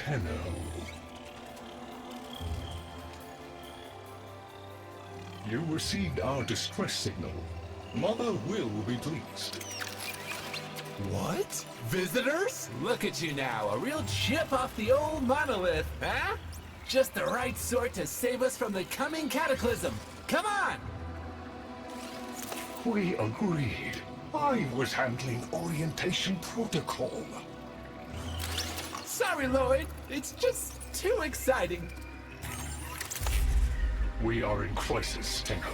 Tэнno. You received our distress signal. Mother will be pleased. What? Visitors? Look at you now, a real chip off the old monolith, huh? Just the right sort to save us from the coming cataclysm. Come on! We agreed. I was handling orientation protocol. Sorry, Lloyd. It's just too exciting. We are in crisis, Tэнno.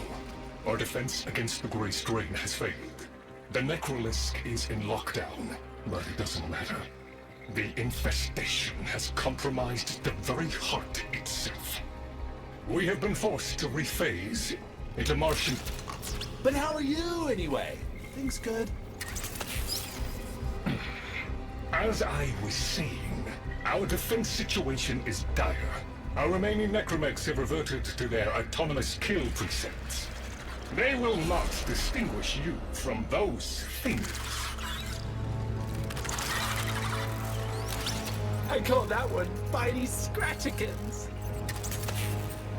Our defense against the Grey Strain has failed. The Necrolisk is in lockdown, but it doesn't matter. The infestation has compromised the very heart itself. We have been forced to rephase into Martian... But how are you, anyway? Things good? As I was saying, our defense situation is dire. Our remaining necromechs have reverted to their autonomous kill precepts. They will not distinguish you from those things. I call that one Bitey Scratchikins.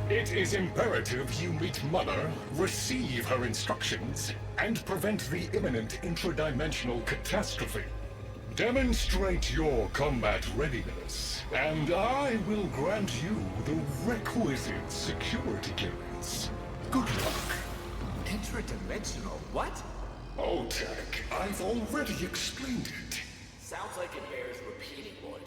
It is imperative you meet Mother, receive her instructions, and prevent the imminent intradimensional catastrophe. Demonstrate your combat readiness, and I will grant you the requisite security clearance. Good luck. Intradimensional? What? Oh, Tech, I've already explained it. Sounds like it bears repeating, Lloyd.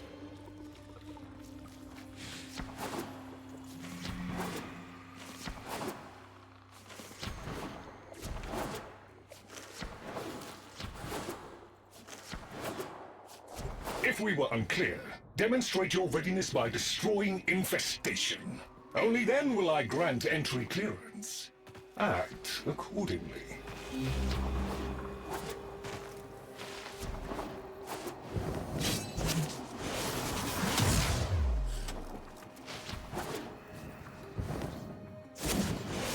If we were unclear, demonstrate your readiness by destroying infestation. Only then will I grant entry clearance. Act accordingly.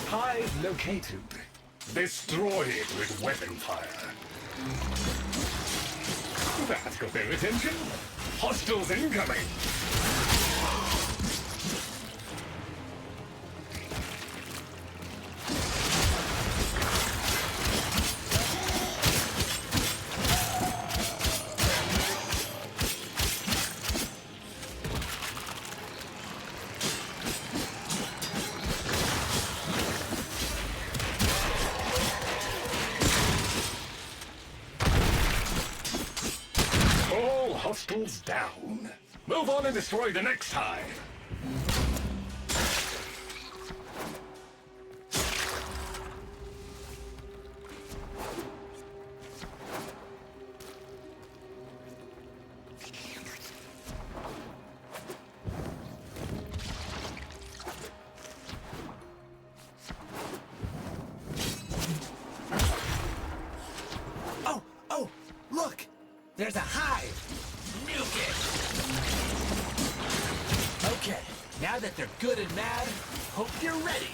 Hive located. Destroy it with weapon fire. That got their attention. Hostiles incoming. Hostiles down. Move on and destroy the next hive. Oh, look! There's a hive! Nuke it! Okay, now that they're good and mad, hope you're ready!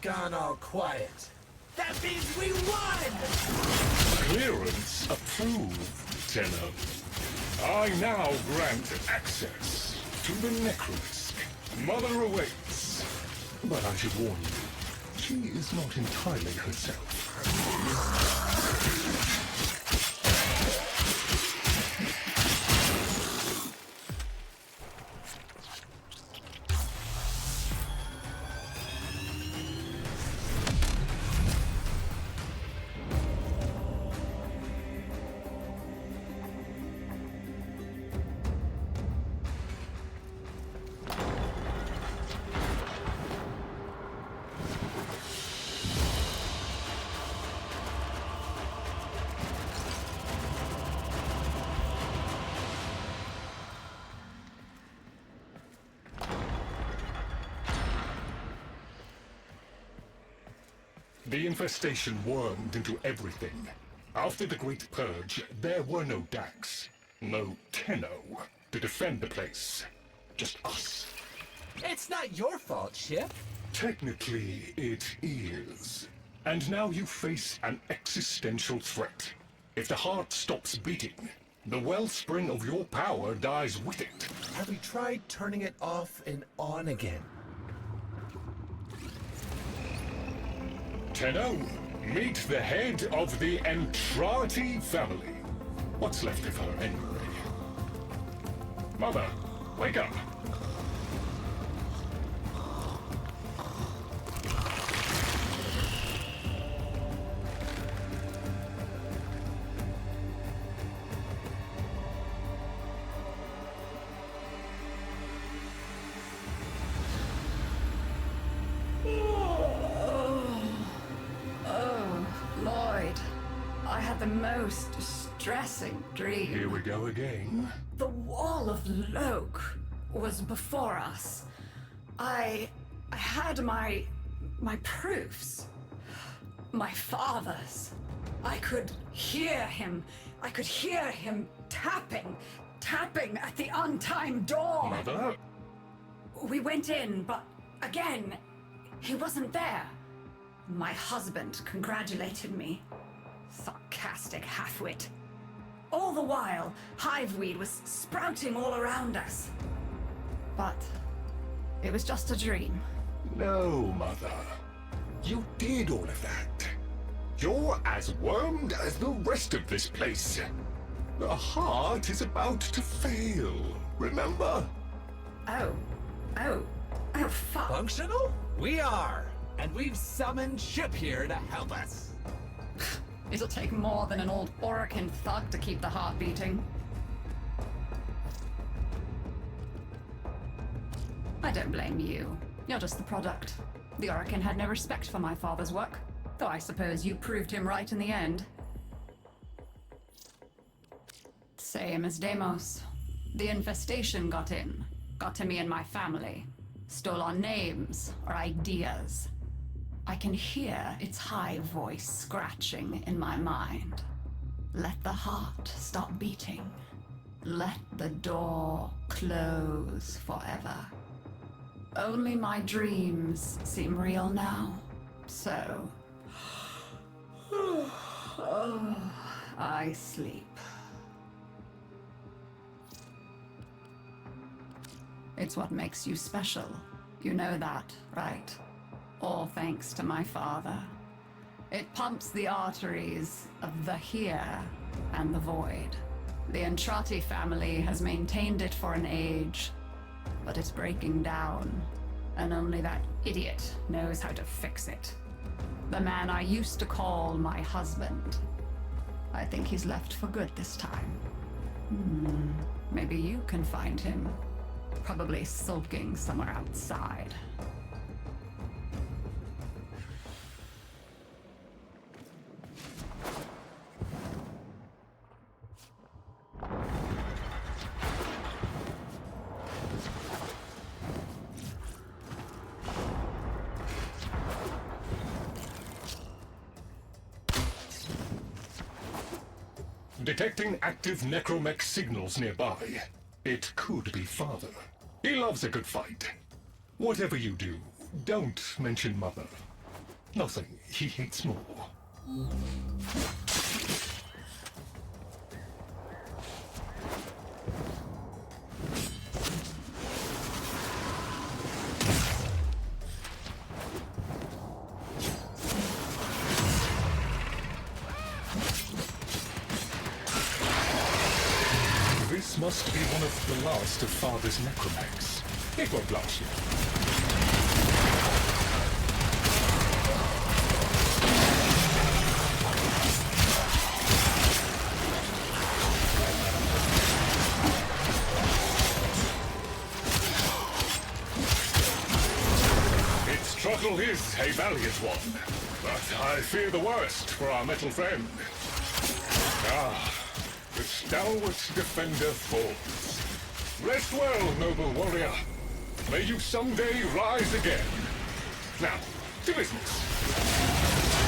Gone all quiet. That means we won! Clearance approved, Tэнno. I now grant access to the Necrolisk. Mother awaits. But I should warn you, she is not entirely herself. The infestation wormed into everything. After the Great Purge, there were no Dax, no Tэнno to defend the place. Just us. It's not your fault, Ship. Technically, it is. And now you face an existential threat. If the heart stops beating, the wellspring of your power dies with it. Have we tried turning it off and on again? Tэнno, meet the head of the Entrati family. What's left of her, anyway? Mother, wake up! The most distressing dream. Here we go again. The wall of Loke was before us. I had my proofs. My father's. I could hear him. I could hear him tapping at the untimed door. Mother? We went in, but again, he wasn't there. My husband congratulated me. Sarcastic halfwit. All the while, hiveweed was sprouting all around us. But it was just a dream. No, Mother. You did all of that. You're as wormed as the rest of this place. The heart is about to fail, remember? Oh, fuck. Functional? We are. And we've summoned Ship here to help us. It'll take more than an old Orokin thug to keep the heart beating. I don't blame you. You're just the product. The Orokin had no respect for my father's work, though I suppose you proved him right in the end. Same as Deimos. The infestation got in. Got to me and my family. Stole our names, our ideas. I can hear its high voice scratching in my mind. Let the heart stop beating. Let the door close forever. Only my dreams seem real now. So... I sleep. It's what makes you special. You know that, right? All thanks to my father. It pumps the arteries of the here and the void. The Entrati family has maintained it for an age, but it's breaking down, and only that idiot knows how to fix it. The man I used to call my husband. I think he's left for good this time. Maybe you can find him. Probably sulking somewhere outside. Detecting active necromech signals nearby. It could be Father. He loves a good fight. Whatever you do, don't mention Mother. Nothing he hates more. This must be one of the last of Father's necromechs. It won't last you. Its struggle is a valiant one, but I fear the worst for our metal friend. The stalwart defender falls. Rest well, noble warrior. May you someday rise again. Now, to business.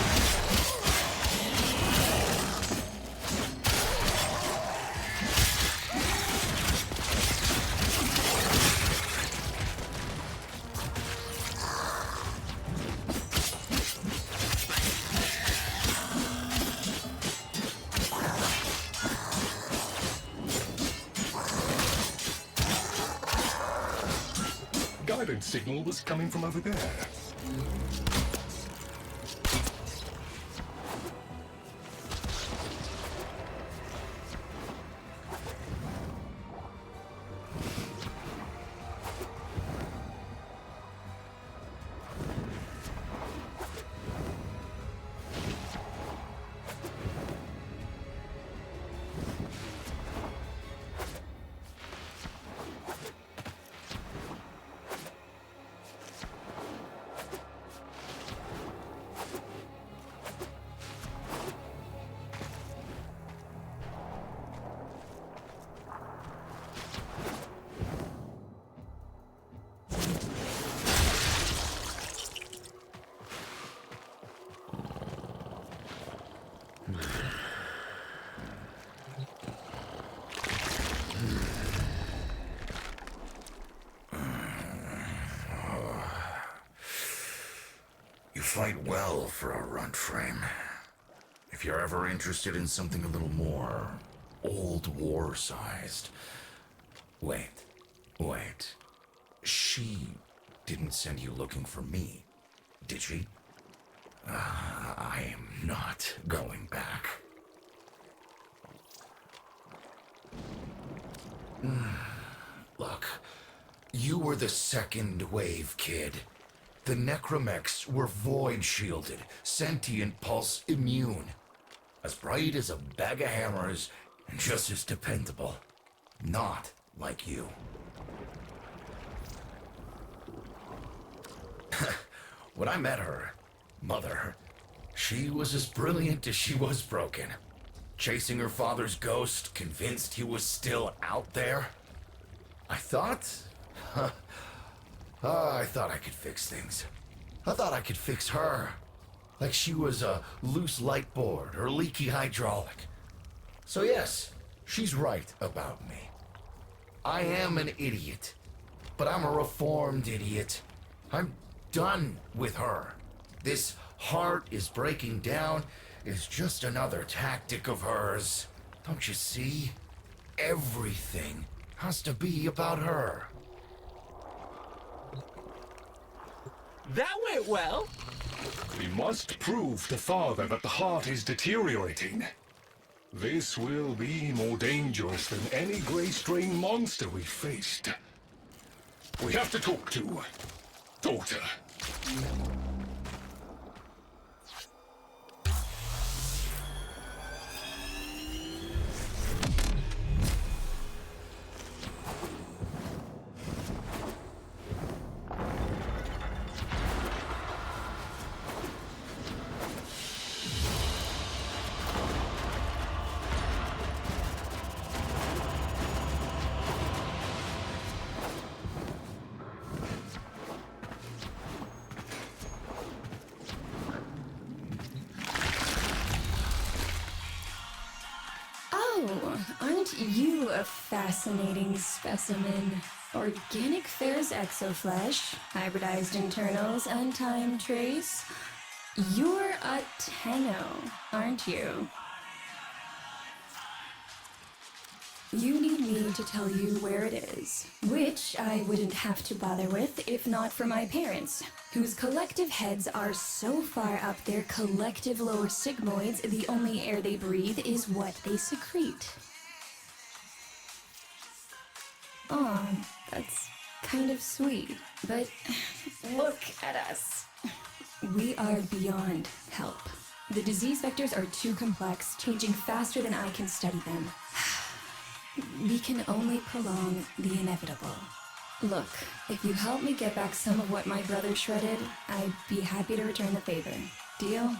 disturbance signal was coming from over there. You fight well for a runt frame. If you're ever interested in something a little more old war-sized... Wait. She didn't send you looking for me, did she? I am not going back. Look, you were the second wave, kid. The necromechs were void-shielded, sentient pulse immune. As bright as a bag of hammers, and just as dependable. Not like you. When I met her, Mother, she was as brilliant as she was broken. Chasing her father's ghost, convinced he was still out there. I thought I could fix things. I thought I could fix her. Like she was a loose light board or leaky hydraulic. So yes, she's right about me. I am an idiot. But I'm a reformed idiot. I'm done with her. This heart is breaking down is just another tactic of hers. Don't you see? Everything has to be about her. That went well. We must prove to Father that the heart is deteriorating. This will be more dangerous than any gray-strain monster we've faced. We have to talk to daughter. Aren't you a fascinating specimen? Organic Fair's exoflesh, hybridized internals, and trace. You're a Tэнno, aren't you? You need me to tell you where it is, which I wouldn't have to bother with if not for my parents, whose collective heads are so far up their collective lower sigmoids, the only air they breathe is what they secrete. Aw, that's kind of sweet, but look at us. We are beyond help. The disease vectors are too complex, changing faster than I can study them. We can only prolong the inevitable. Look, if you help me get back some of what my brother shredded, I'd be happy to return the favor. Deal?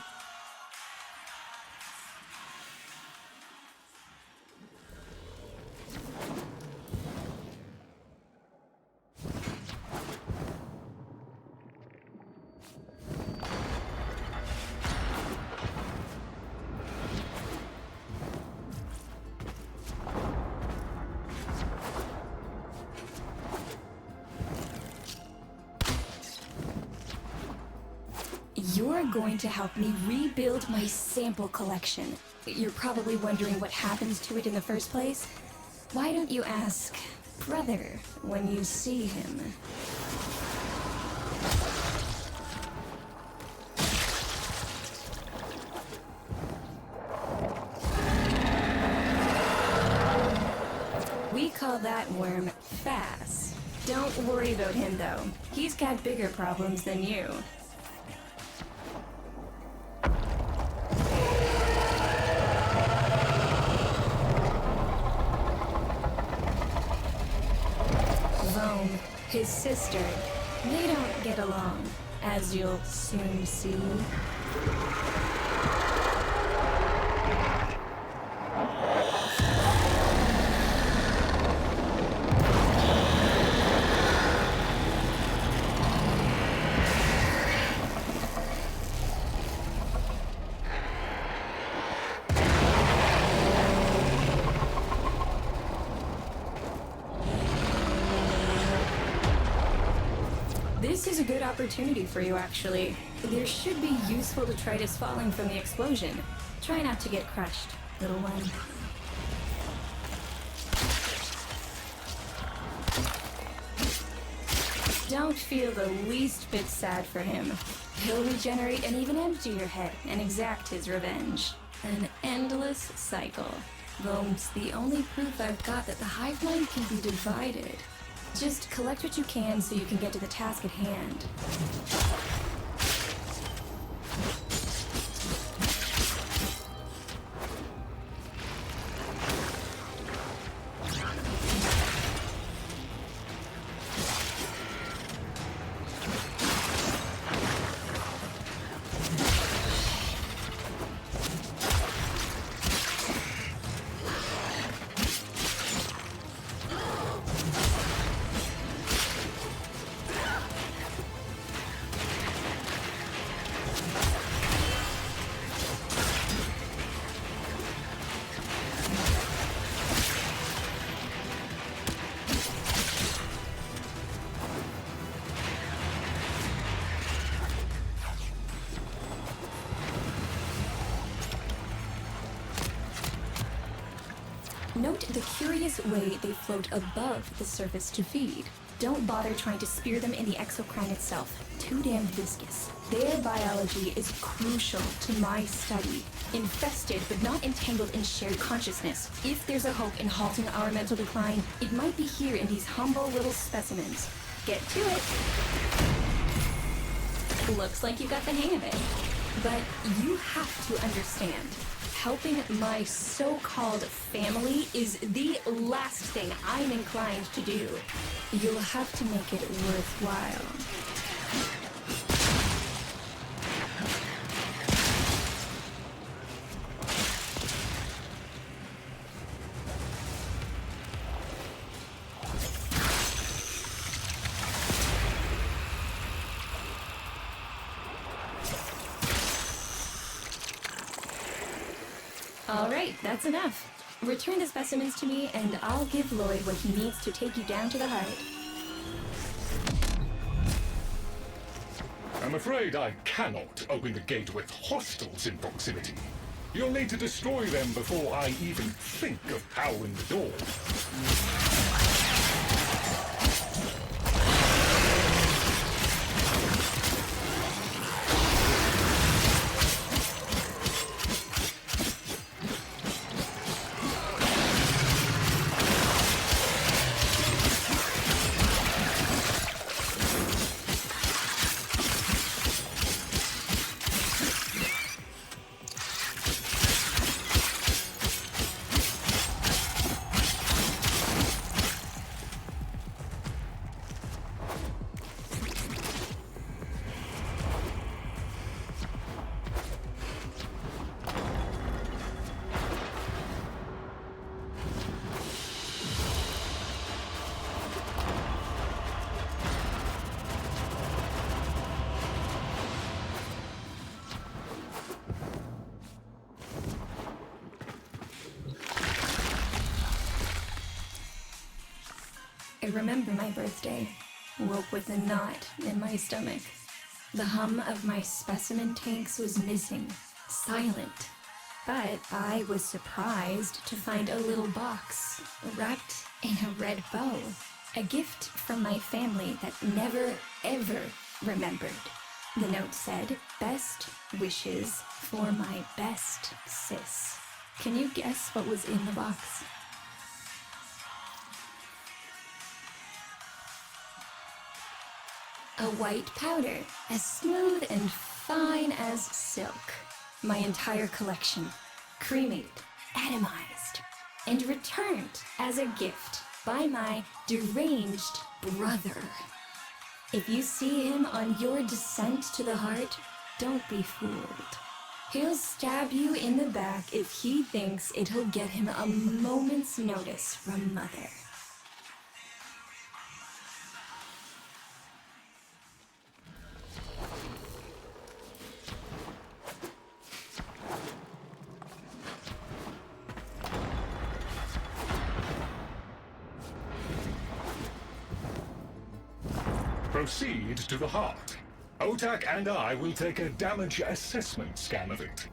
You're going to help me rebuild my sample collection. You're probably wondering what happens to it in the first place. Why don't you ask brother when you see him? call that worm fast. Don't worry about him, though. He's got bigger problems than you. Rome, his sister, they don't get along, as you'll soon see. This is a good opportunity for you, actually. There should be useful detritus falling from the explosion. Try not to get crushed, little one. Don't feel the least bit sad for him. He'll regenerate and even empty your head and exact his revenge. An endless cycle. Though it's the only proof I've got that the hive mind can be divided. Just collect what you can so you can get to the task at hand. Note the curious way they float above the surface to feed. Don't bother trying to spear them in the exocrine itself. Too damn viscous. Their biology is crucial to my study. Infested but not entangled in shared consciousness. If there's a hope in halting our mental decline, it might be here in these humble little specimens. Get to it. Looks like you got the hang of it. But you have to understand. Helping my so-called family is the last thing I'm inclined to do. You'll have to make it worthwhile. All right, that's enough. Return the specimens to me, and I'll give Lloyd what he needs to take you down to the heart. I'm afraid I cannot open the gate with hostiles in proximity. You'll need to destroy them before I even think of powering the door. I remember my birthday. Woke with a knot in my stomach. The hum of my specimen tanks was missing. Silent. But I was surprised to find a little box wrapped in a red bow. A gift from my family that never, ever remembered. The note said, "Best wishes for my best sis." Can you guess what was in the box? a white powder, as smooth and fine as silk. My entire collection, cremated, atomized, and returned as a gift by my deranged brother. If you see him on your descent to the heart, don't be fooled. He'll stab you in the back if he thinks it'll get him a moment's notice from Mother. Proceed to the heart. Otak and I will take a damage assessment scan of it.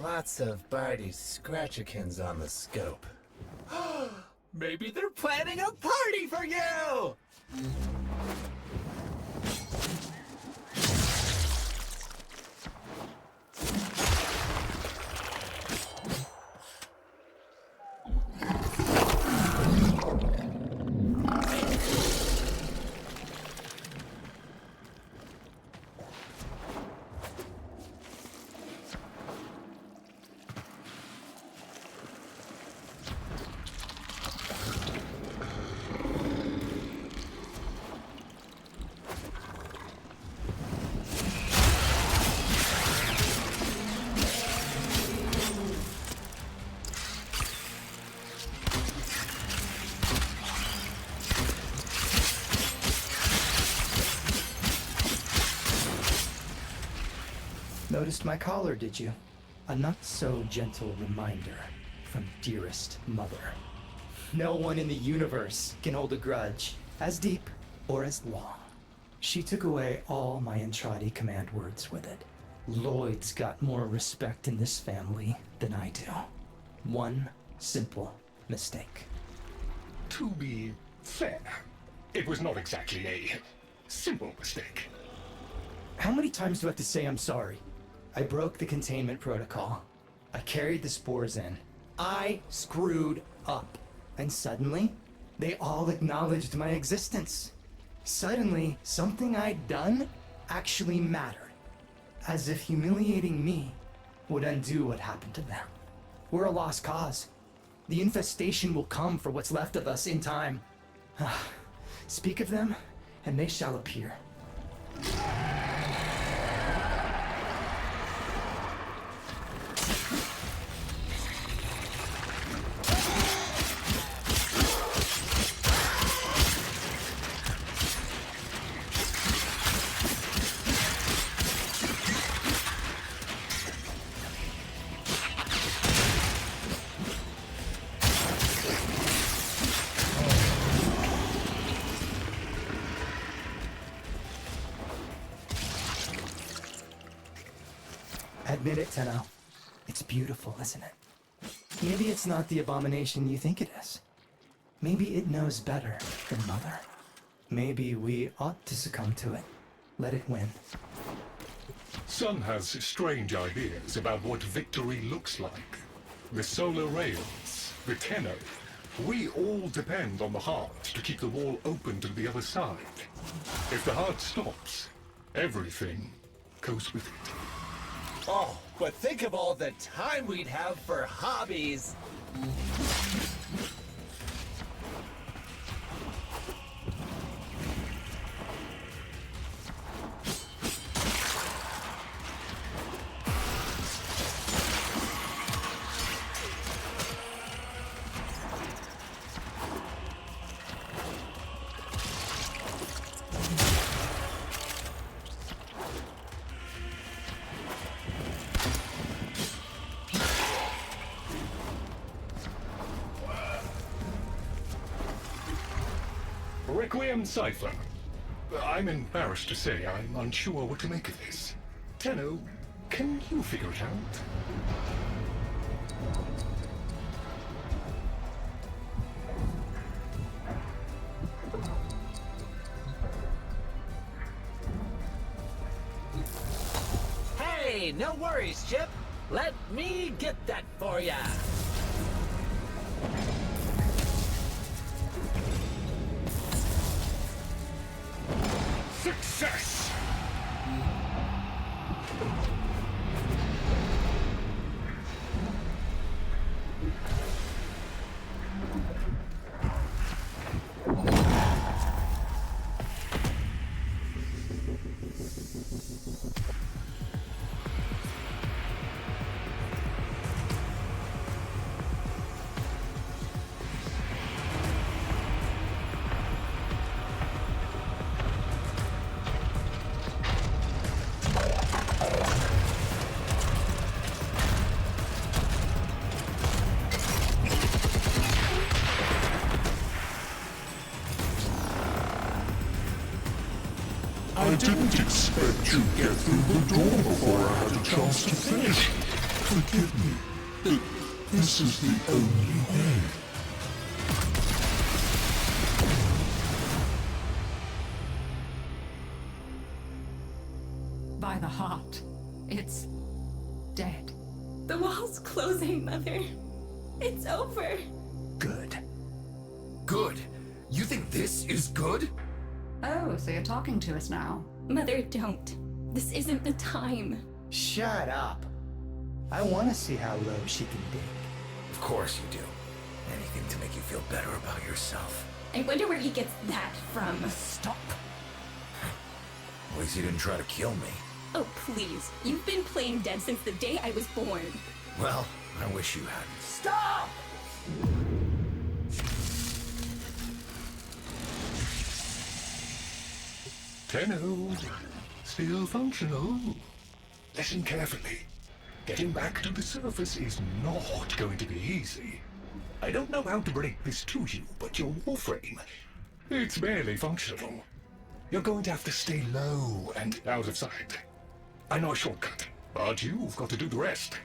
Lots of Barty Scratchikins on the scope. Maybe they're planning a party for you! Noticed my collar, did you? A not-so-gentle reminder from dearest mother. No one in the universe can hold a grudge as deep or as long. She took away all my Entradi command words with it. Lloyd's got more respect in this family than I do. One simple mistake. To be fair, it was not exactly a simple mistake. How many times do I have to say I'm sorry? I broke the containment protocol. I carried the spores in. I screwed up. And suddenly, they all acknowledged my existence. Suddenly, something I'd done actually mattered. As if humiliating me would undo what happened to them. We're a lost cause. The infestation will come for what's left of us in time. Speak of them, and they shall appear. Admit it, Tэнno. It's beautiful, isn't it? Maybe it's not the abomination you think it is. Maybe it knows better than Mother. Maybe we ought to succumb to it. Let it win. Sun has strange ideas about what victory looks like. The solar rails, the Tэнno. We all depend on the heart to keep the wall open to the other side. If the heart stops, everything goes with it. Oh, but think of all the time we'd have for hobbies. Requiem Cipher. I'm embarrassed to say I'm unsure what to make of this. Tэнno, can you figure it out? Hey, no worries, Chip. Let me get that for ya. Success! I didn't expect to get through the door before I had a chance to finish. Forgive me, but this is the only way. By the heart, it's dead. The wall's closing, Mother. It's over. Good. Good? You think this is good? Oh, so you're talking to us now. Mother, don't. This isn't the time. Shut up. I want to see how low she can dig. Of course you do. Anything to make you feel better about yourself. I wonder where he gets that from. Stop. At least you didn't try to kill me. Oh, please. You've been playing dead since the day I was born. Well, I wish you hadn't. Stop! Tэнno, still functional. Listen carefully. Getting back to the surface is not going to be easy. I don't know how to break this to you, but your Warframe, it's barely functional. You're going to have to stay low and out of sight. I know a shortcut, but you've got to do the rest.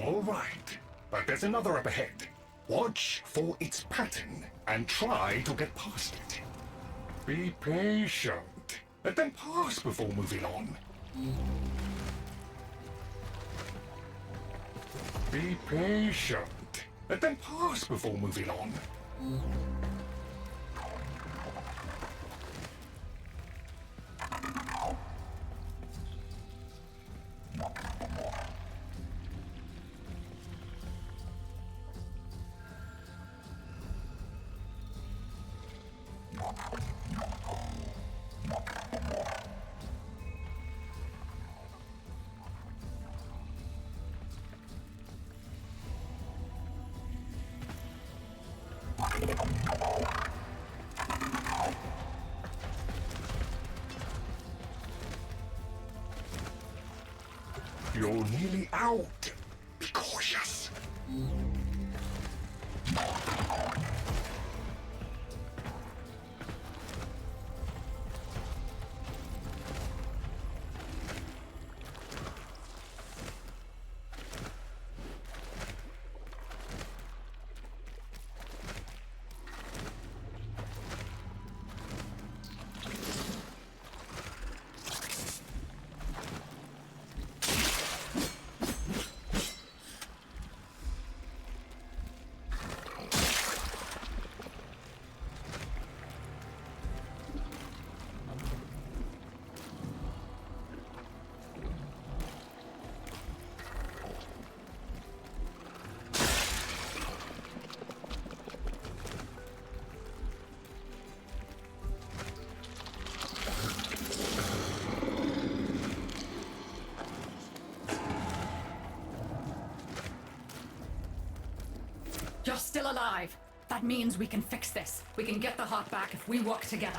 All right, but there's another up ahead. Watch for its pattern and try to get past it. Be patient. Let them pass before moving on. Be patient. Let them pass before moving on. You're nearly out. Be cautious. You're still alive. That means we can fix this. We can get the heart back if we work together.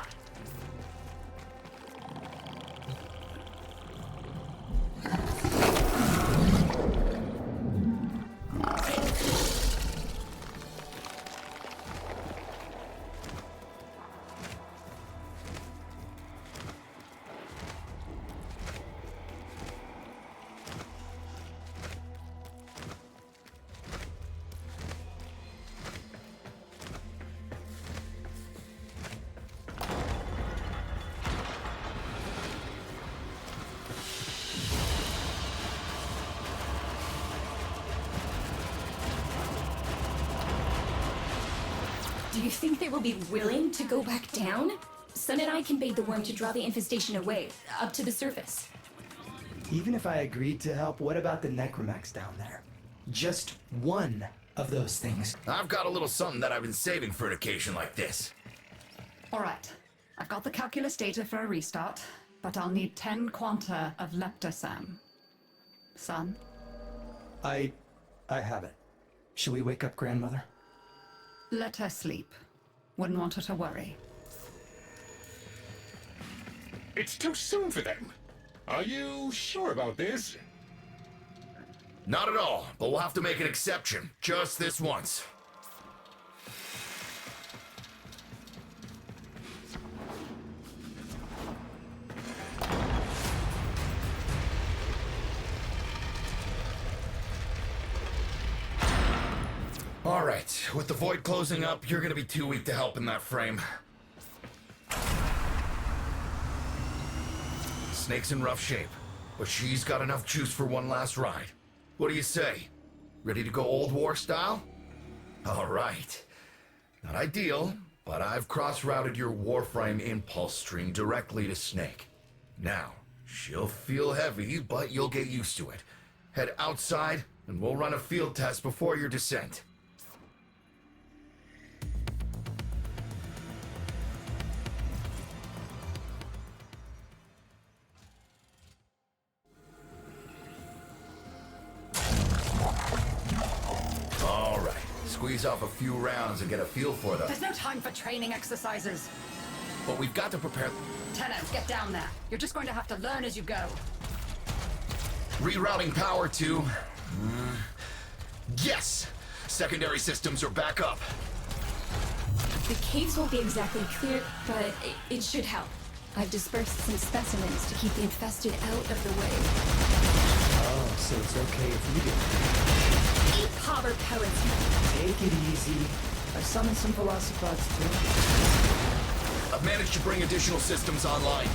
you think they will be willing to go back down? Sun and I can bait the worm to draw the infestation away, up to the surface. Even if I agreed to help, what about the necromex down there? Just one of those things. I've got a little something that I've been saving for an occasion like this. All right. I've got the calculus data for a restart, but I'll need 10 quanta of leptosam. Son? I have it. Shall we wake up grandmother? Let her sleep. Wouldn't want her to worry. It's too soon for them. Are you sure about this? Not at all, but we'll have to make an exception. Just this once. Alright, with the void closing up, you're gonna be too weak to help in that frame. Snake's in rough shape, but she's got enough juice for one last ride. What do you say? Ready to go old war style? Alright. Not ideal, but I've cross-routed your Warframe impulse stream directly to Snake. Now, she'll feel heavy, but you'll get used to it. Head outside, and we'll run a field test before your descent. Squeeze off a few rounds and get a feel for them. There's no time for training exercises. But we've got to prepare... Tэнno, get down there. You're just going to have to learn as you go. Rerouting power to... Yes! Secondary systems are back up. The caves won't be exactly clear, but it should help. I've dispersed some specimens to keep the infested out of the way. Oh, so it's okay if you do. Eat powder pellets. Take it easy. I've summoned some velocipods too. I've managed to bring additional systems online.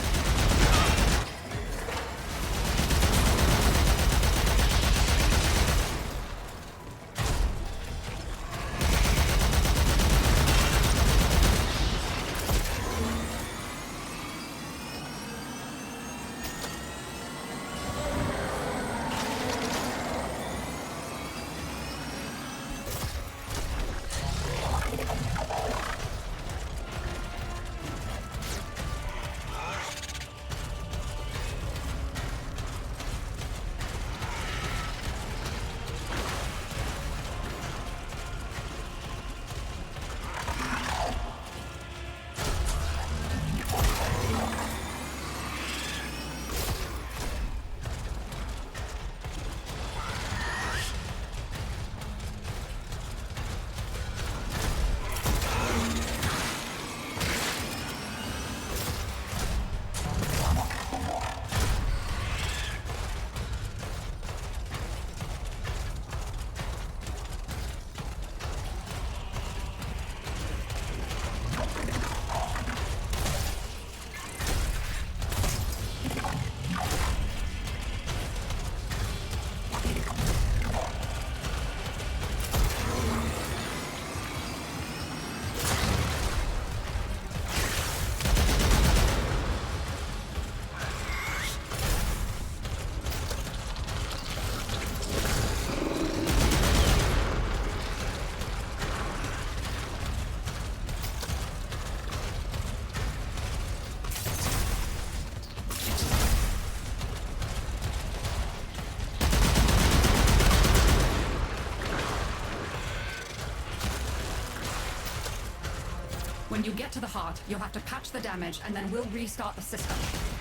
When you get to the heart, you'll have to patch the damage, and then we'll restart the system.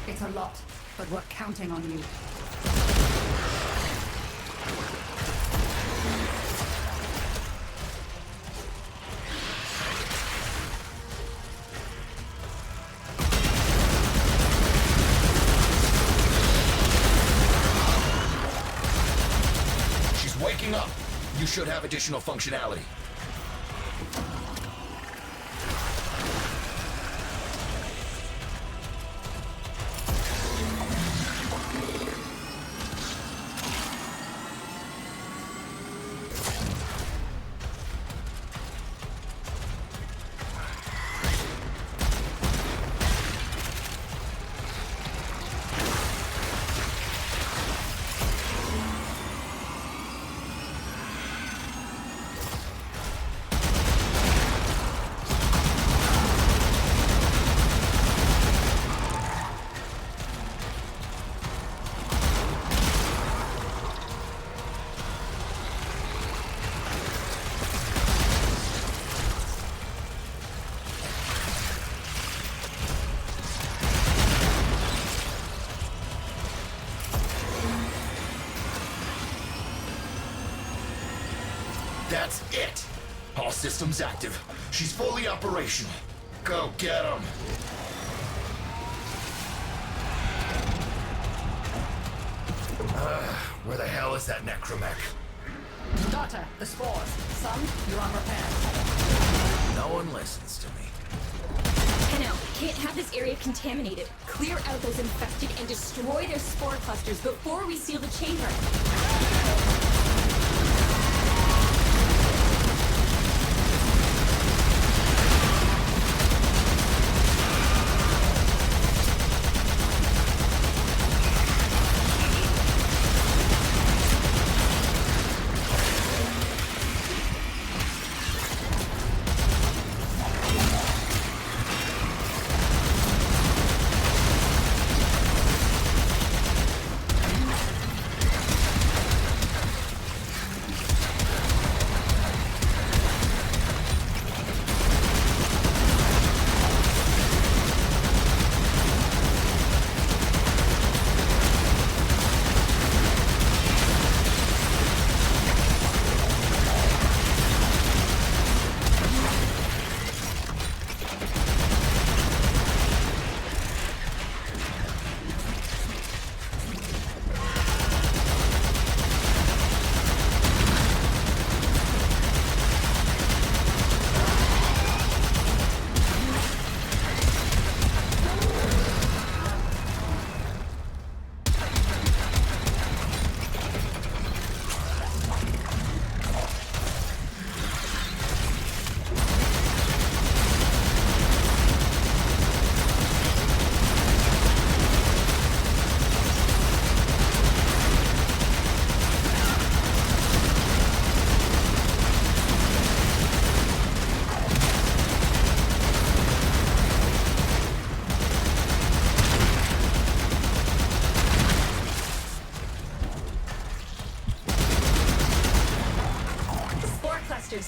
It's a lot, but we're counting on you. She's waking up. You should have additional functionality. That's it! All systems active. She's fully operational. Go get him! Where the hell is that necromech? Daughter, the spores. Son, you are repaired. No one listens to me. Tэнno, can't have this area contaminated. Clear out those infected and destroy their spore clusters before we seal the chamber.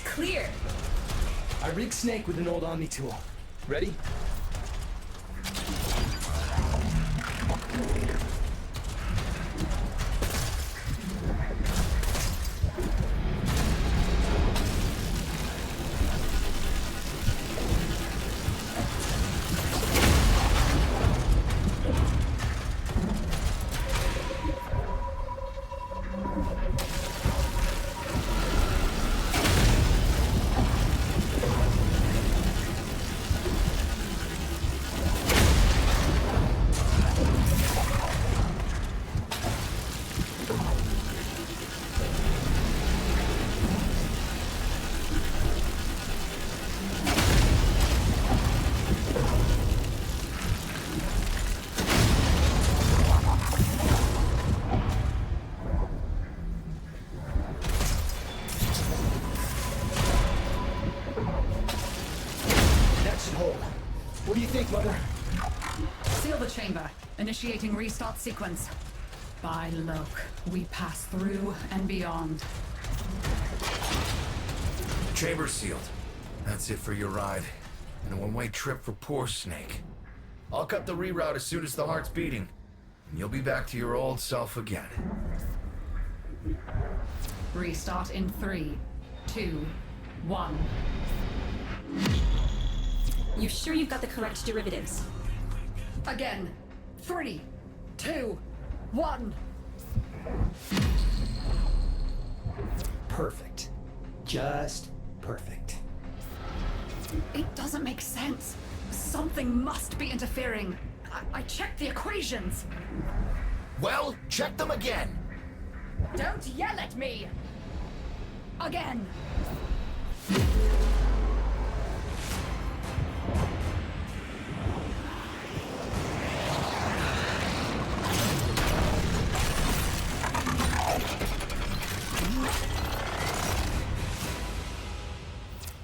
Clear! I rigged Snake with an old Omni tool. Ready? What do you think, Mother? Seal the chamber, initiating restart sequence. By Loke, we pass through and beyond. Chamber's sealed. That's it for your ride. And a one-way trip for poor Snake. I'll cut the reroute as soon as the heart's beating. And you'll be back to your old self again. Restart in 3, 2, 1. You sure you've got the correct derivatives? Again. 3, 2, 1. Perfect. Just perfect. It doesn't make sense. Something must be interfering. I checked the equations. Well, check them again. Don't yell at me! Again!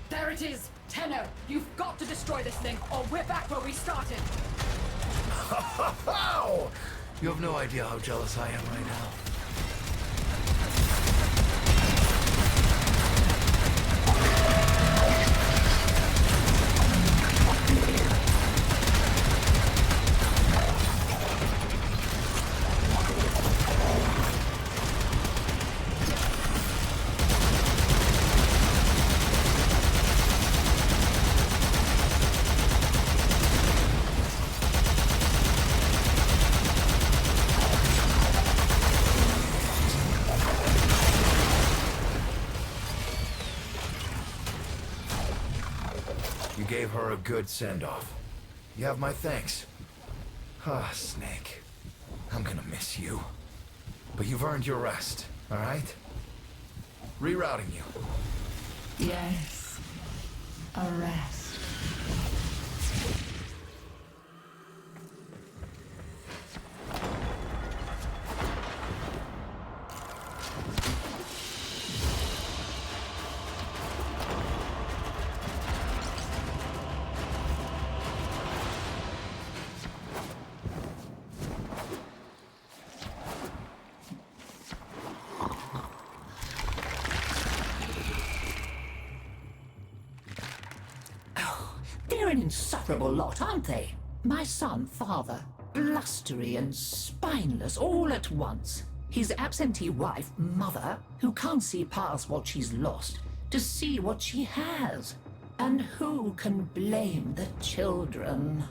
There it is! Tэнno, you've got to destroy this thing, or we're back where we started! How? You have no idea how jealous I am right now. her a good send-off. You have my thanks. Ah, Snake. I'm gonna miss you. But you've earned your rest, alright? Rerouting you. Yes. A rest. They're an insufferable lot, aren't they? My son, father, blustery and spineless all at once. His absentee wife, mother, who can't see past what she's lost to see what she has. And who can blame the children?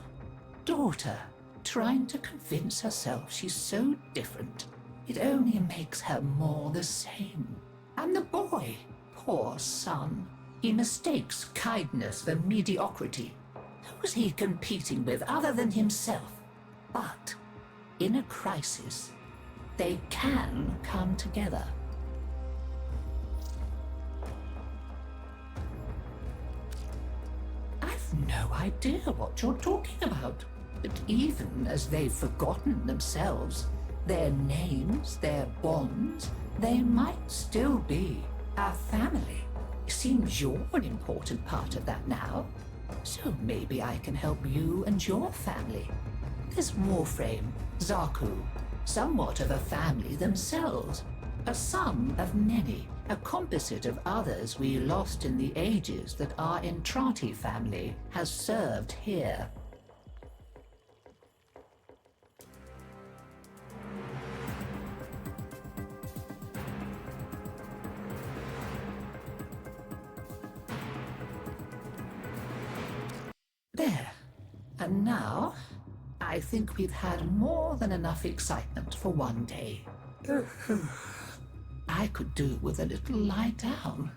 Daughter, trying to convince herself she's so different. It only makes her more the same. And the boy, poor son. He mistakes kindness for mediocrity. Who's he competing with other than himself? But in a crisis, they can come together. I've no idea what you're talking about. But even as they've forgotten themselves, their names, their bonds, they might still be our family. Seems you're an important part of that now. So maybe I can help you and your family. This Warframe, Zaku, somewhat of a family themselves. A sum of many, a composite of others we lost in the ages that our Entrati family has served here. There. And now, I think we've had more than enough excitement for one day. I could do with a little lie down.